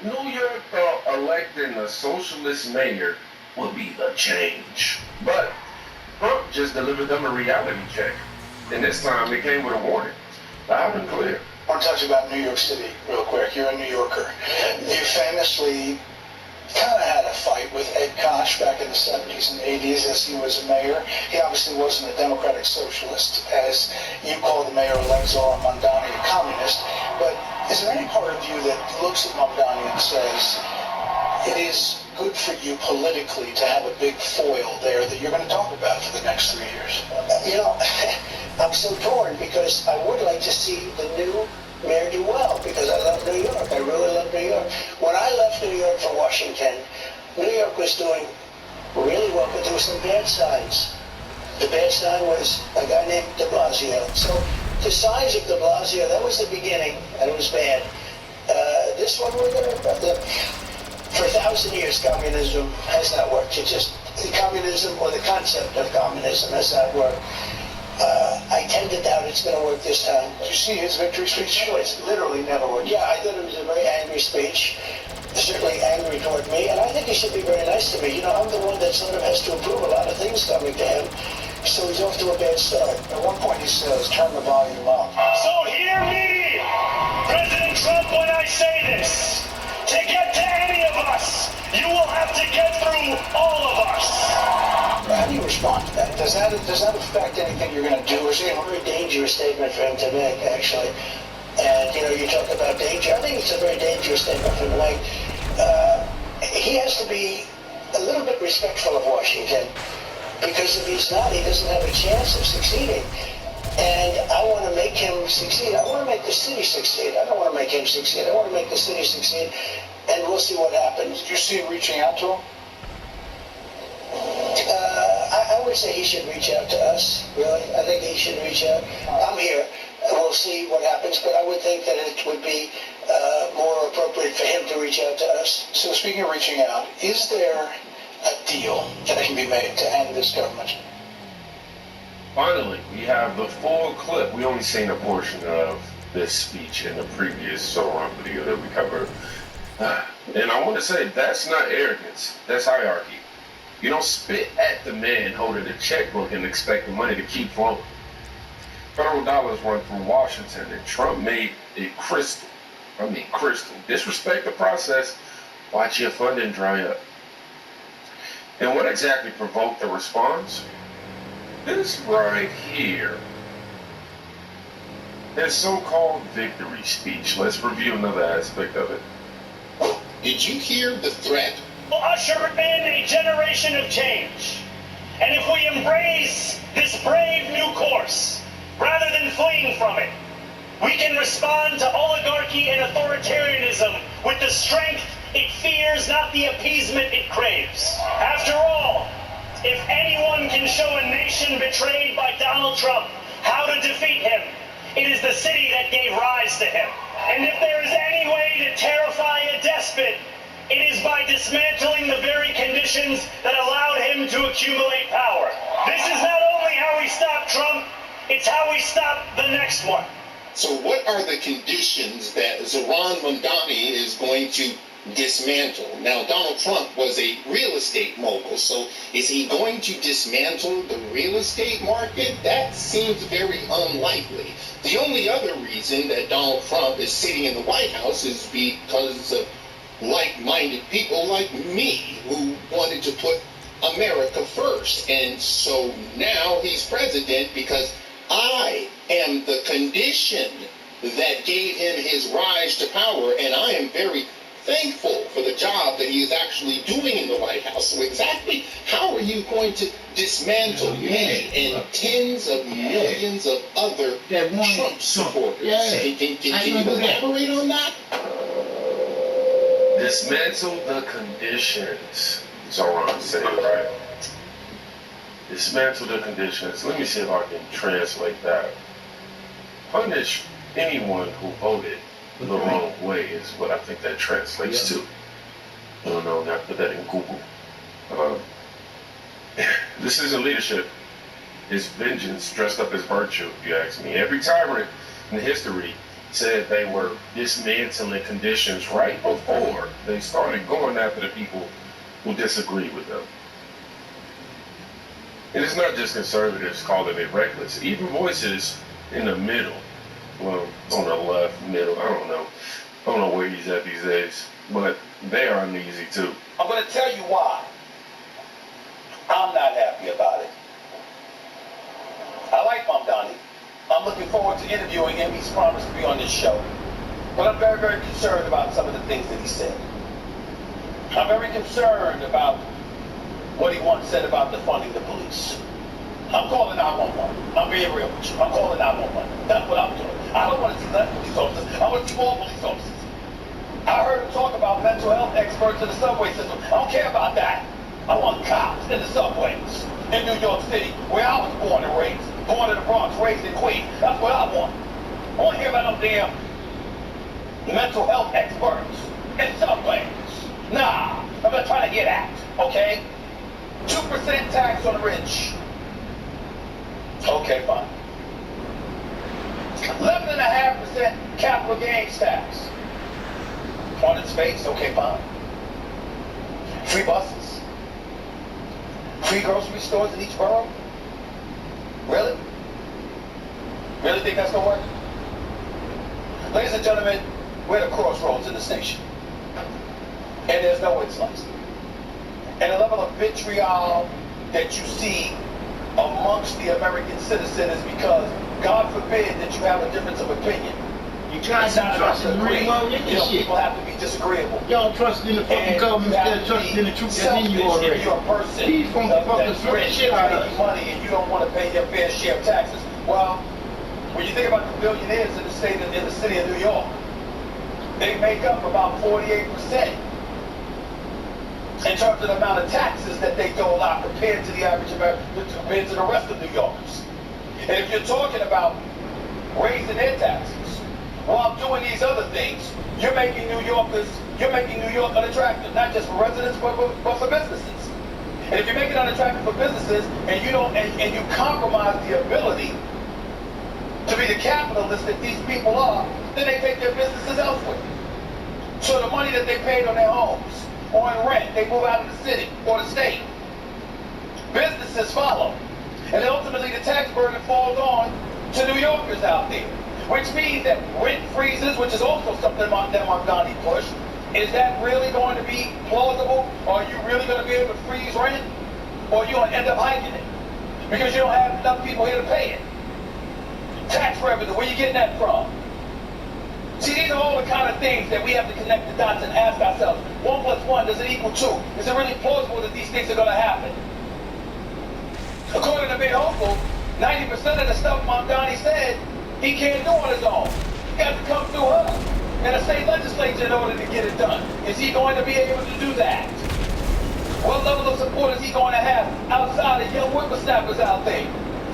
New York thought electing a socialist mayor would be the change. But Trump just delivered them a reality check. And this time it came with a warning. Loud and clear. I want to talk about New York City real quick. You're a New Yorker. You famously kind of had a fight with Ed Koch back in the 70s and 80s as he was a mayor. He obviously wasn't a democratic socialist, as you call the mayor-elect Zohran Mamdani a communist. But is there any part of you that looks at Mamdani and says, it is good for you politically to have a big foil there that you're going to talk about for the next 3 years? You know, I'm so torn because I would like to see the new mayor do well because I love New York. I really love New York. When I left New York for Washington, New York was doing really well, but there were some bad signs. The bad sign was a guy named de Blasio. So the signs of de Blasio, that was the beginning, and it was bad. This one, we're going to... For 1,000 years, communism has not worked. Communism, or the concept of communism, has not worked. I tend to doubt it's going to work this time. Did you see his victory speech? It's literally never worked. Yeah, I thought it was a very angry speech. Certainly angry toward me, and I think he should be very nice to me. You know, I'm the one that sort of has to approve a lot of things coming to him. So he's off to a bad start. At one point he says, turn the volume up. So hear me, President Trump, when I say this. To get to any of us, you will have to get through all of us. How do you respond to that? Does that affect anything you're going to do? Or is it a very dangerous statement for him to make, actually? And, you know, you talk about danger. I think it's a very dangerous statement for him to make. He has to be a little bit respectful of Washington, because if he's not, he doesn't have a chance of succeeding. And I want to make him succeed. I want to make the city succeed. I don't want to make him succeed. I want to make the city succeed. And we'll see what happens. Do you see him reaching out to him? I would say he should reach out to us, really. I think he should reach out. I'm here. We'll see what happens. But I would think that it would be more appropriate for him to reach out to us. So speaking of reaching out, is there a deal that can be made to end this government? Finally, we have the full clip. We only seen a portion of this speech in the previous Zohran video that we covered. And I want to say, that's not arrogance. That's hierarchy. You don't spit at the man holding a checkbook and expect the money to keep flowing. Federal dollars run through Washington, and Trump made it crystal. Disrespect the process, watch your funding dry up. And what exactly provoked the response? This right here. His so-called victory speech. Let's review another aspect of it. Did you hear the threat? We'll usher in a generation of change. And if we embrace this brave new course, rather than fleeing from it, we can respond to oligarchy and authoritarianism with the strength it fears, not the appeasement it craves. After all, if anyone can show a nation betrayed by Donald Trump how to defeat him, it is the city that gave rise to him. And if there is any way to terrify a despot, it is by dismantling the very conditions that allowed him to accumulate power. This is not only how we stop Trump, it's how we stop the next one. So what are the conditions that Zohran Mamdani is going to dismantle? Now, Donald Trump was a real estate mogul, so is he going to dismantle the real estate market? That seems very unlikely. The only other reason that Donald Trump is sitting in the White House is because of like-minded people like me who wanted to put America first. And so now he's president because I am the condition that gave him his rise to power, and I am very thankful for the job that he is actually doing in the White House. So exactly how are you going to dismantle me and tens of millions of other Trump supporters? Can you elaborate on that? Dismantle the conditions, Zohran said, right? Dismantle the conditions. Let me see if I can translate that. Punish anyone who voted the wrong way is what I think that translates to. I don't know, I put that in Google. This isn't leadership. It's vengeance dressed up as virtue, if you ask me. Every tyrant in history said they were dismantling conditions right before they started going after the people who disagree with them. And it's not just conservatives calling it reckless. Even voices in the middle, well, on the left, middle, I don't know where he's at these days, but they are uneasy too. I'm going to tell you why I'm not happy about it. I like Mamdani. I'm looking forward to interviewing him. He's promised to be on this show. But I'm very, very concerned about some of the things that he said. I'm very concerned about what he once said about defunding the police. I'm calling 911. I'm being real with you. I'm calling 911. That's what I'm doing. I don't want to see less police officers. I want to see more police officers. I heard him talk about mental health experts in the subway system. I don't care about that. I want cops in the subways in New York City, where I was born and raised. Born in the Bronx, raised in Queens. That's what I want. I want to hear about them damn mental health experts in subways. Nah, I'm not trying to get at, okay? 2% tax on the rich. Okay, fine. 11.5% capital gains tax. On its face, okay, fine. Free buses. Free grocery stores in each borough. Really? Really think that's gonna work? Ladies and gentlemen, we're at a crossroads in this nation. And there's no way to slice. And the level of vitriol that you see amongst the American citizen is because, God forbid, that you have a difference of opinion. You trying to trust in the real world, shit. People have to be disagreeable. Y'all trust in the fucking government instead of trusting in the truth that's in you already. If you're a person These funky fuckers that's flip the rich, shit out of making us. money, and you don't want to pay your fair share of taxes. Well, when you think about the billionaires in the state, in the city of New York, they make up about 48% in terms of the amount of taxes that they dole out compared to the average American, compared to the rest of New Yorkers. And if you're talking about raising their taxes while doing these other things, you're making New York unattractive, not just for residents, but for businesses. And if you make it unattractive for businesses, and you don't, and you compromise the ability to be the capitalists that these people are, then they take their businesses elsewhere. So the money that they paid on their homes or in rent, they move out of the city or the state. Businesses follow. And ultimately the tax burden falls on to New Yorkers out there. Which means that rent freezes, which is also something that Mamdani pushed, is that really going to be plausible? Are you really going to be able to freeze rent? Or are you going to end up hiking it? Because you don't have enough people here to pay it. Tax revenue, where are you getting that from? See, these are all the kind of things that we have to connect the dots and ask ourselves, 1 + 1, does it equal 2? Is it really plausible that these things are going to happen? According to Mitt Hopeful, 90% of the stuff Mamdani said, he can't do on his own. He got to come through her and the state legislature in order to get it done. Is he going to be able to do that? What level of support is he going to have outside of young whippersnappers out there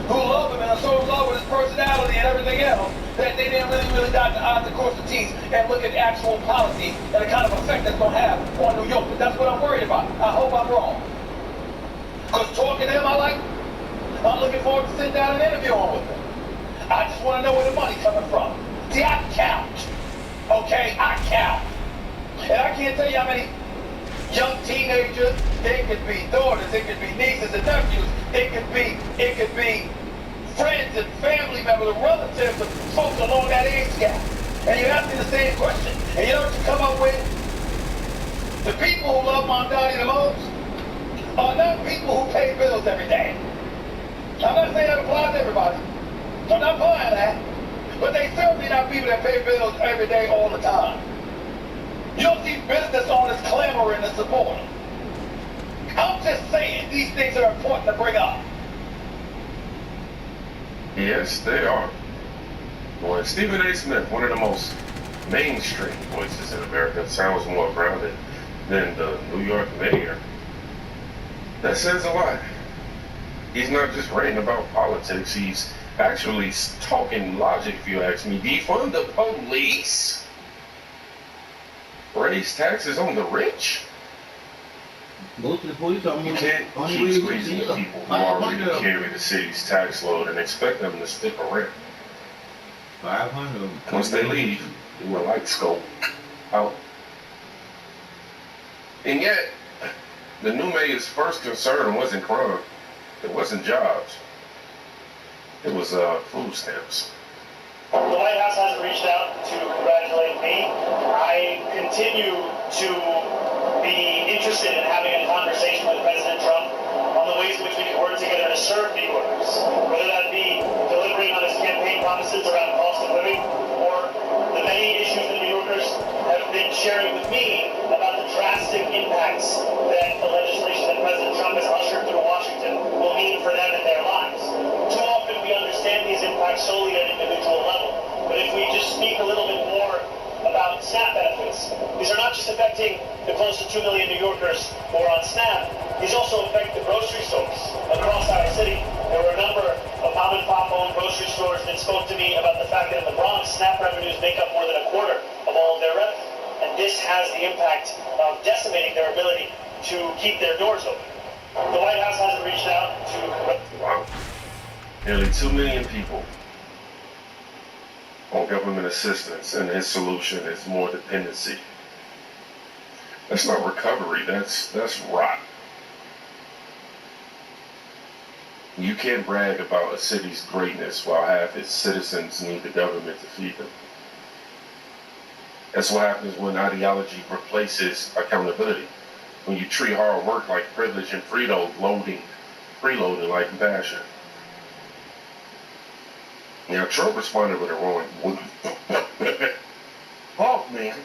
who love him and are so in love with his personality and everything else that they didn't really dot the I's and cross the T's and look at actual policy and the kind of effect that's going to have on New York? But that's what I'm worried about. I hope I'm wrong. Because talking to him, I'm looking forward to sitting down and interviewing with him. I just want to know where the money's coming from. See, I count. Okay, I count. And I can't tell you how many young teenagers, they could be daughters, it could be nieces and nephews, it could be friends and family members and relatives of folks along that age gap. And you ask me the same question. And you know what you come up with? The people who love Mamdani the most are not people who pay bills every day. I'm not saying that applies to everybody. I'm not buying that. But they certainly not people that pay bills every day all the time. You don't see business owners clamoring to support them. I'm just saying these things are important to bring up. Yes, they are. Boy, Stephen A. Smith, one of the most mainstream voices in America, sounds more grounded than the New York mayor. That says a lot. He's not just ranting about politics, he's actually talking logic, if you ask me. Defund the police? Raise taxes on the rich? Go to the police. You can't keep squeezing the people who already carry the city's tax load and expect them to stick around. 500. Once they leave, the lights go out. And yet, the new mayor's first concern wasn't crime. It wasn't jobs. It was food stamps. The White House hasn't reached out to congratulate me. I continue to be interested in having a conversation with President Trump on the ways in which we can work together to serve New Yorkers, whether that be delivering on his campaign promises around cost of living or the many issues that New Yorkers have been sharing with me about the drastic impacts that the legislation that President Trump has ushered through Washington will mean for them and their lives. Too often we understand these impacts solely at an individual level, but if we just speak a little bit more about SNAP benefits, these are not just affecting the close to 2 million New Yorkers who are on SNAP, these also affect the grocery stores across our city. There were a number of mom and pop owned grocery stores that spoke to me about the fact that in the Bronx, SNAP revenues make up more than a quarter of all of their revenue. And this has the impact of decimating their ability to keep their doors open. The White House hasn't reached out to... Wow. Nearly 2 million people on government assistance, and his solution is more dependency. That's not recovery, that's rot. You can't brag about a city's greatness while half its citizens need the government to feed them. That's what happens when ideology replaces accountability. When you treat hard work like privilege and freeloading like compassion. Now, Trump responded with a wrong. Oh, man.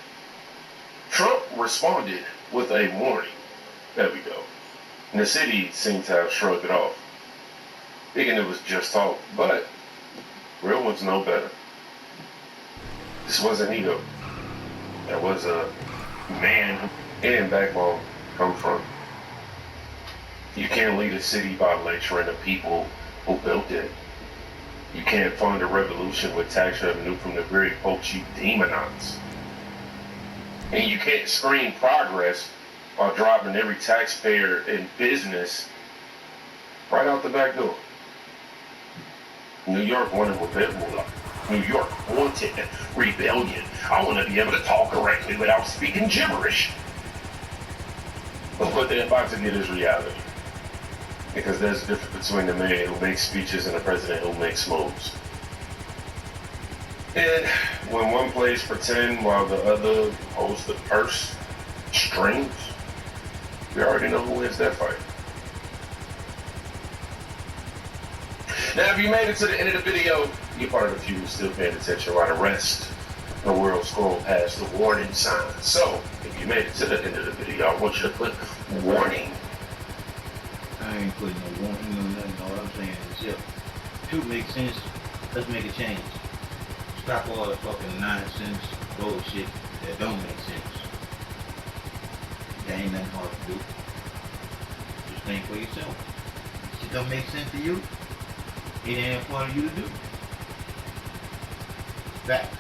Trump responded with a warning. There we go. And the city seemed to have shrugged it off, thinking it was just talk. But real ones know better. This wasn't ego. That was a man and backbone come from. You can't lead a city by lecturing the people who built it. You can't fund a revolution with tax revenue from the very folks you demonize. And you can't scream progress while driving every taxpayer and business right out the back door. New York wanted rebellion. New York wanted rebellion. I want to be able to talk correctly without speaking gibberish. But what they're about to get is reality. Because there's a difference between the man who makes speeches and the president who makes moves. And when one plays pretend while the other holds the purse strings, we already know who wins that fight. Now, if you made it to the end of the video, you're part of the few still paying attention while the rest of the world scroll past the warning sign. So, if you made it to the end of the video, I want you to put warning. I ain't putting no warning on nothing. All I'm saying is, if truth makes sense, let's make a change. Stop all the fucking nonsense bullshit that don't make sense. That ain't nothing hard to do. Just think for yourself. If it don't make sense to you, it ain't important for you to do. Fact.